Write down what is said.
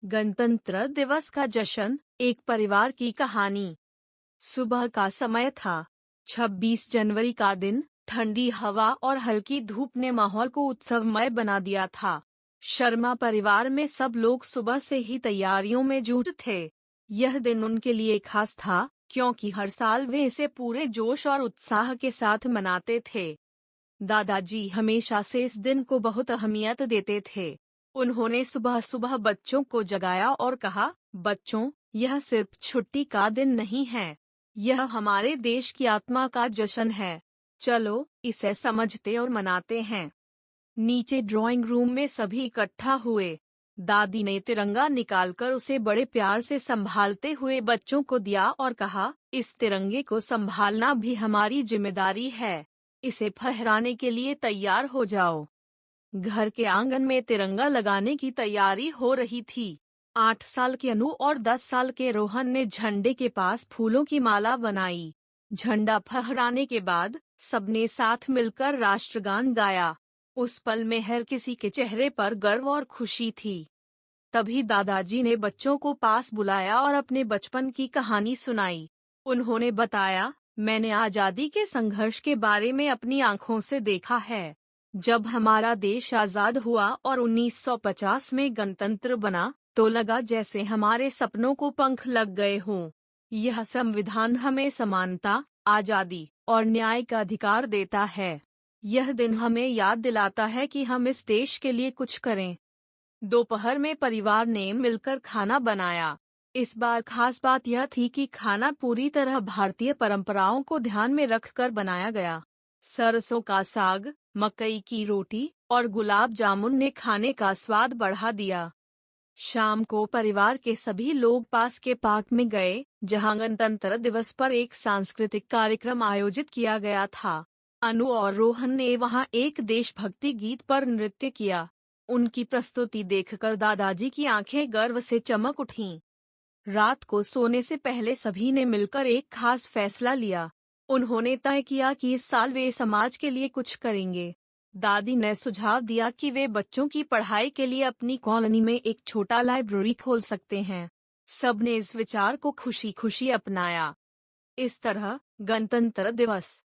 गणतंत्र दिवस का जश्न, एक परिवार की कहानी। सुबह का समय था। 26 जनवरी का दिन। ठंडी हवा और हल्की धूप ने माहौल को उत्सवमय बना दिया था। शर्मा परिवार में सब लोग सुबह से ही तैयारियों में जुट थे। यह दिन उनके लिए खास था, क्योंकि हर साल वे इसे पूरे जोश और उत्साह के साथ मनाते थे। दादाजी हमेशा से इस दिन को बहुत अहमियत देते थे। उन्होंने सुबह सुबह बच्चों को जगाया और कहा, बच्चों, यह सिर्फ छुट्टी का दिन नहीं है, यह हमारे देश की आत्मा का जश्न है। चलो, इसे समझते और मनाते हैं। नीचे ड्राइंग रूम में सभी इकट्ठा हुए। दादी ने तिरंगा निकालकर उसे बड़े प्यार से संभालते हुए बच्चों को दिया और कहा, इस तिरंगे को संभालना भी हमारी जिम्मेदारी है। इसे फहराने के लिए तैयार हो जाओ। घर के आंगन में तिरंगा लगाने की तैयारी हो रही थी। 8 साल के अनु और 10 साल के रोहन ने झंडे के पास फूलों की माला बनाई। झंडा फहराने के बाद सबने साथ मिलकर राष्ट्रगान गाया। उस पल में हर किसी के चेहरे पर गर्व और खुशी थी। तभी दादाजी ने बच्चों को पास बुलाया और अपने बचपन की कहानी सुनाई। उन्होंने बताया, मैंने आजादी के संघर्ष के बारे में अपनी आंखों से देखा है। जब हमारा देश आजाद हुआ और 1950 में गणतंत्र बना, तो लगा जैसे हमारे सपनों को पंख लग गए हों। यह संविधान हमें समानता, आजादी और न्याय का अधिकार देता है। यह दिन हमें याद दिलाता है कि हम इस देश के लिए कुछ करें। दोपहर में परिवार ने मिलकर खाना बनाया। इस बार खास बात यह थी कि खाना पूरी तरह भारतीय परंपराओं को ध्यान में रखकर बनाया गया। सरसों का साग, मकई की रोटी और गुलाब जामुन ने खाने का स्वाद बढ़ा दिया। शाम को परिवार के सभी लोग पास के पार्क में गए, जहां गणतंत्र दिवस पर एक सांस्कृतिक कार्यक्रम आयोजित किया गया था। अनु और रोहन ने वहां एक देशभक्ति गीत पर नृत्य किया। उनकी प्रस्तुति देखकर दादाजी की आंखें गर्व से चमक उठीं। रात को सोने से पहले सभी ने मिलकर एक खास फैसला लिया। उन्होंने तय किया कि इस साल वे समाज के लिए कुछ करेंगे। दादी ने सुझाव दिया कि वे बच्चों की पढ़ाई के लिए अपनी कॉलोनी में एक छोटा लाइब्रेरी खोल सकते हैं। सबने इस विचार को खुशी खुशी अपनाया। इस तरह गणतंत्र दिवस